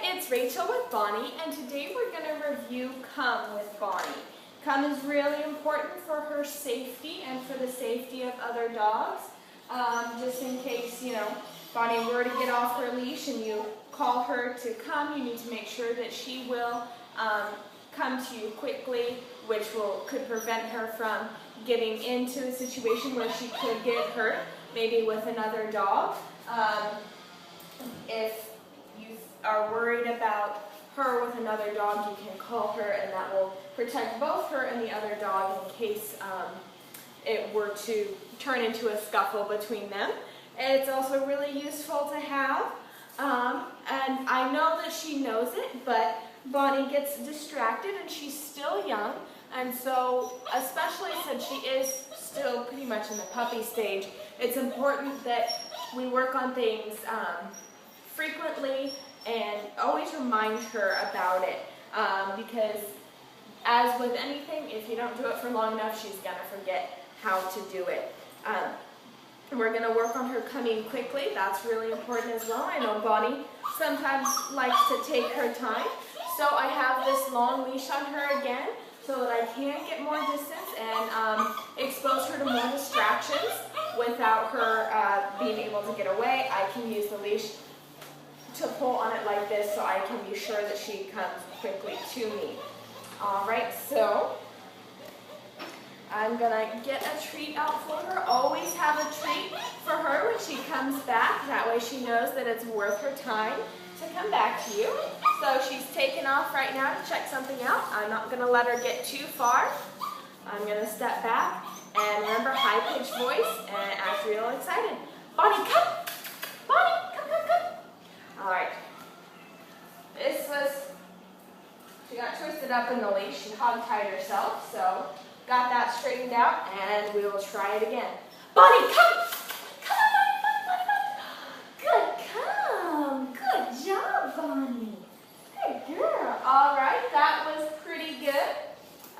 it's Rachel with Bonnie, and today we're going to review Come with Bonnie. Come is really important for her safety and for the safety of other dogs. Just in case, Bonnie were to get off her leash and you call her to come, you need to make sure that she will come to you quickly, which could prevent her from getting into a situation where she could get hurt, maybe with another dog. If you are worried about her with another dog, you can call her, and that will protect both her and the other dog in case it were to turn into a scuffle between them. And it's also really useful to have, and I know that she knows it, but Bonnie gets distracted and she's still young, and so especially since she is still pretty much in the puppy stage, it's important that we work on things frequently and always remind her about it, because as with anything, if you don't do it for long enough, she's going to forget how to do it. We're going to work on her coming quickly. That's really important as well. I know Bonnie sometimes likes to take her time, so I have this long leash on her again so that I can get more distance and expose her to more distractions without her being able to get away. I can use the leash to pull on it like this so I can be sure that she comes quickly to me. Alright, so I'm going to get a treat out for her. Always have a treat for her when she comes back. That way she knows that it's worth her time to come back to you. So she's taken off right now to check something out. I'm not going to let her get too far. I'm going to step back and remember high-pitched voice and act real excited. Bonnie, come! Bonnie, come, come, come! Alright. She got twisted up in the leash. She hog-tied herself, so got that straightened out, and we will try it again. Bonnie, come! Come on, Bonnie, Bonnie, Bonnie! Good, come! Good job, Bonnie! Good girl. Alright, that was pretty good.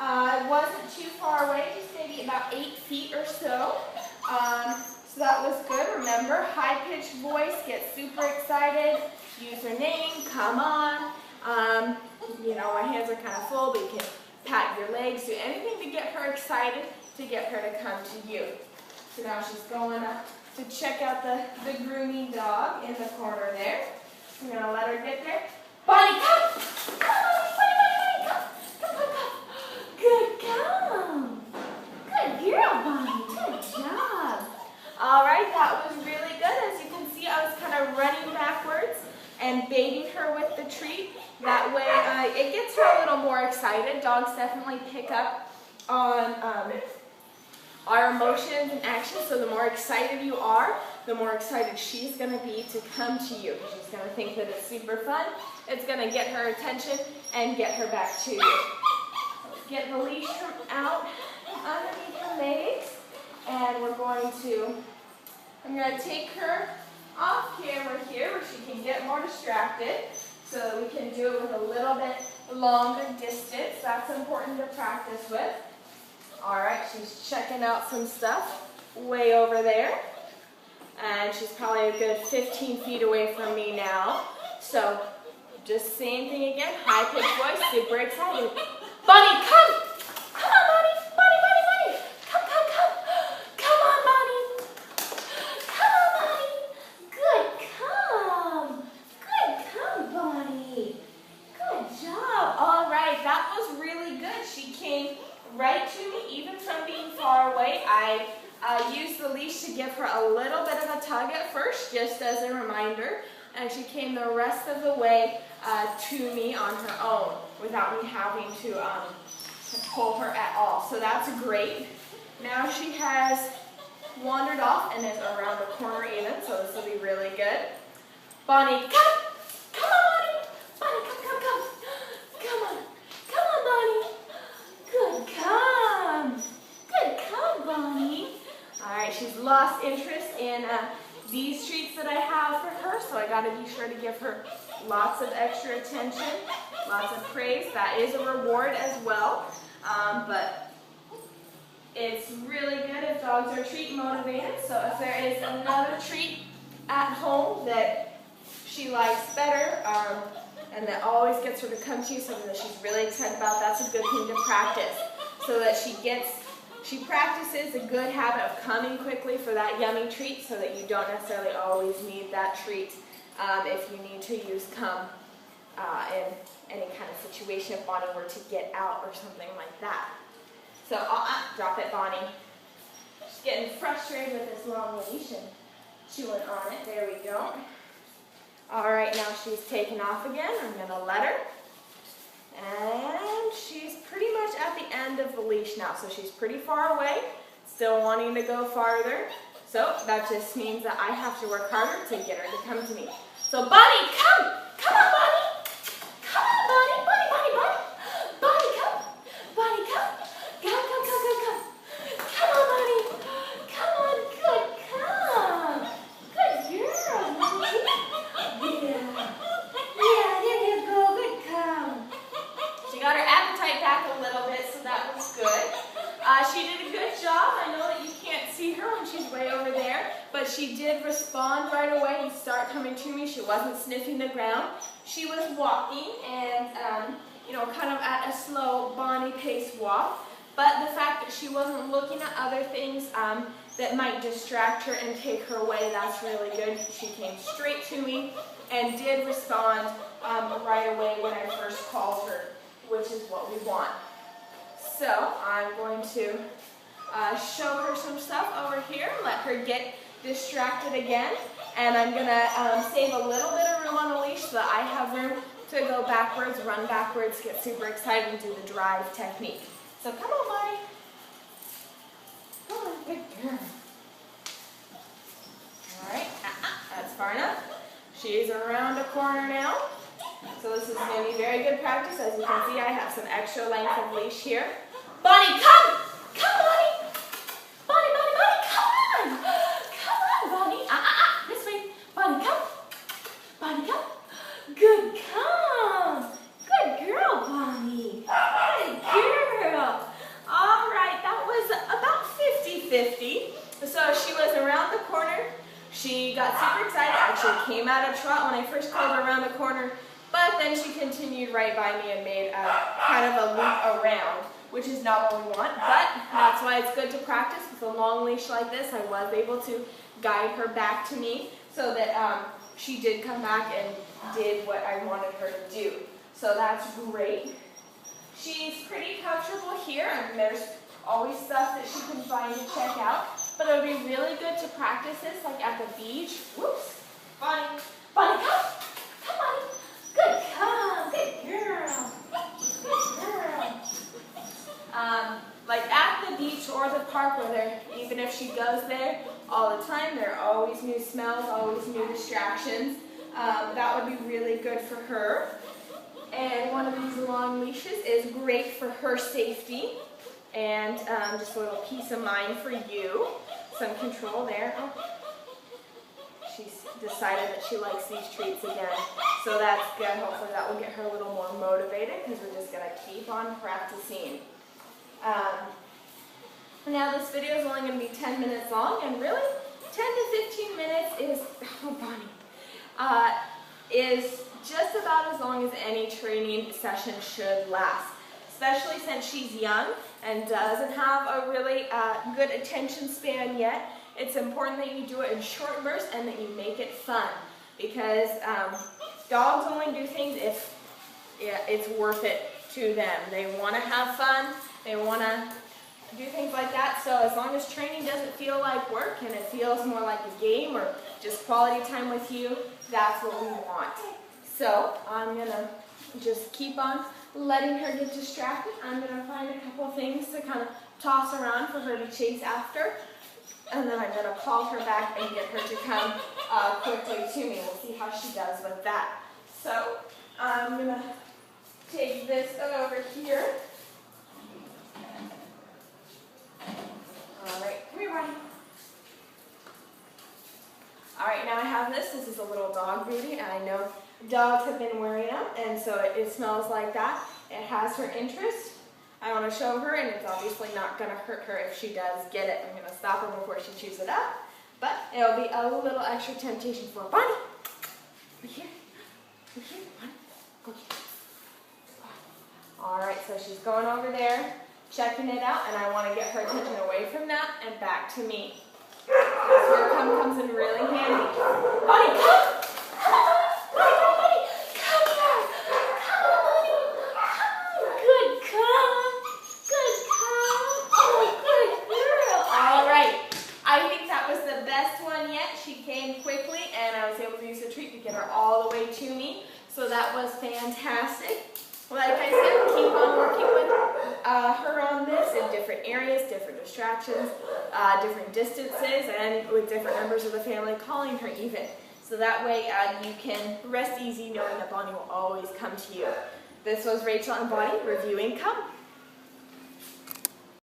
It wasn't too far away, just maybe about 8 feet or so. So that was good. Remember, high-pitched voice, get super excited, use her name, come on. My hands are kind of full, but you can pat your legs, do anything to get her excited, to get her to come to you. So now she's going up to check out the grooming dog in the corner there. I'm going to let her get there. Bonnie, come! Come on, Bonnie, come! Come, come, come! Good come! Good girl, Bonnie. Good job. All right, that was really good. As you can see, I was kind of running backwards and baiting her with the treat. That way, it gets her a little more excited. Dogs definitely pick up on our emotions and actions, so the more excited you are, the more excited she's going to be to come to you. She's going to think that it's super fun. It's going to get her attention and get her back to you. Get the leash out underneath her legs, and I'm going to take her off camera here where she can get more distracted, so that we can do it with a little bit longer distance. That's important to practice with. Alright, she's checking out some stuff way over there. And she's probably a good 15 feet away from me now. So, just same thing again, high-pitched voice, super excited. Bonnie, come! Come on, Bonnie! Bonnie, Bonnie, Bonnie! Come, come, come! Come on, Bonnie! Come on, Bonnie! Good come! Good come, Bonnie! Good job! Alright, that was really good. She came right to me, even from being far away. I used the leash to give her a little bit of a tug at first, just as a reminder, and she came the rest of the way to me on her own, without me having to pull her at all. So that's great. Now she has wandered off and is around the corner even, so this will be really good. Bonnie, come! Come on, Bonnie! Bonnie, come, come, come! Come on! Come on, Bonnie! Good come! Good come, Bonnie! Alright, she's lost interest in these treats that I have for her, so I gotta be sure to give her lots of extra attention, lots of praise. That is a reward as well, but it's really good if dogs are treat motivated. So if there is another treat at home that she likes better, And that always gets her to come to you, something that she's really excited about. That's a good thing to practice, so that she practices a good habit of coming quickly for that yummy treat, so that you don't necessarily always need that treat if you need to use come in any kind of situation if Bonnie were to get out or something like that. So drop it, Bonnie. She's getting frustrated with this long leash and chewing on it. There we go. All right, now she's taken off again. I'm going to let her. And she's pretty much at the end of the leash now, so she's pretty far away, still wanting to go farther. So that just means that I have to work harder to get her to come to me. So Bonnie, come! Come on, Bonnie! Come on, Bonnie! Bonnie, Bonnie, Bonnie! Bonnie, come! Bonnie, come! Come, come, come, come, come! Come on, Bonnie! Come on, good, come! Good girl, Bonnie! Yeah, there you go, good, come! She got her appetite back a little bit, so that was good. She did a good job. I know that you can't see her when she's way over there, but she did respond right away and start coming to me. She wasn't sniffing the ground. She was walking and, kind of at a slow Bonnie pace walk. But the fact that she wasn't looking at other things that might distract her and take her away, that's really good. She came straight to me and did respond right away when I first called her, which is what we want. So I'm going to show her some stuff over here, let her get distracted again, and I'm going to save a little bit of room on the leash so that I have room to go backwards, run backwards, get super excited, and do the drive technique. So come on, Bonnie. Come on, good girl. All right, that's far enough. She's around a corner now. So this is going to be very good practice. As you can see, I have some extra length of leash here. Bonnie, come! Come, Bonnie! Bonnie, Bonnie, Bonnie, come on! Come on, Bonnie. This way. Bonnie, come. Bonnie, come. Good, come. Good girl, Bonnie. Good girl. All right, that was about 50-50. So she was around the corner. She got super excited. Actually came out of trot when I first called her around the corner. But then she continued right by me and made kind of a loop around, which is not what we want. But that's why it's good to practice with a long leash like this. I was able to guide her back to me so that she did come back and did what I wanted her to do. So that's great. She's pretty comfortable here, and there's always stuff that she can find to check out. But it would be really good to practice this like at the beach. Whoops. Bonnie. Bonnie, come. Come, Bonnie. Good, come. Good girl. Good girl. Like at the beach or the park where even if she goes there all the time, there are always new smells, always new distractions. That would be really good for her. And one of these long leashes is great for her safety and just a little peace of mind for you. Some control there. Oh. She's decided that she likes these treats again. So that's good. Hopefully that will get her a little more motivated because we're just going to keep on practicing. Now this video is only going to be 10 minutes long, and really 10 to 15 minutes is, oh Bonnie, is just about as long as any training session should last. Especially since she's young and doesn't have a really good attention span yet. It's important that you do it in short bursts and that you make it fun, because dogs only do things if it's worth it to them. They want to have fun, they want to do things like that, so as long as training doesn't feel like work and it feels more like a game or just quality time with you, that's what we want. So I'm going to just keep on letting her get distracted. I'm going to find a couple things to kind of toss around for her to chase after. And then I'm going to call her back and get her to come quickly to me. We'll see how she does with that. So I'm going to take this over here. All right, come here, Bonnie. All right, now I have this. This is a little dog booty, and I know dogs have been wearing them, and so it smells like that. It has her interest. I want to show her, and it's obviously not going to hurt her if she does get it. I'm going to stop her before she chews it up, but it'll be a little extra temptation for Bonnie. Over here, Bonnie. All right, so she's going over there, checking it out, and I want to get her attention away from that and back to me. That's where come comes in really handy. Bonnie, come! Come on, Bonnie! Come here! Come on, Bonnie! Come! Good come! Good come! Oh, good girl! All right. I think that was the best one yet. She came quickly, and I was able to use the treat to get her all the way to me. So that was fantastic. Like I said, keep on working with her on this in different areas, different distractions, different distances, and with different members of the family calling her even. So that way you can rest easy knowing that Bonnie will always come to you. This was Rachel and Bonnie reviewing Come.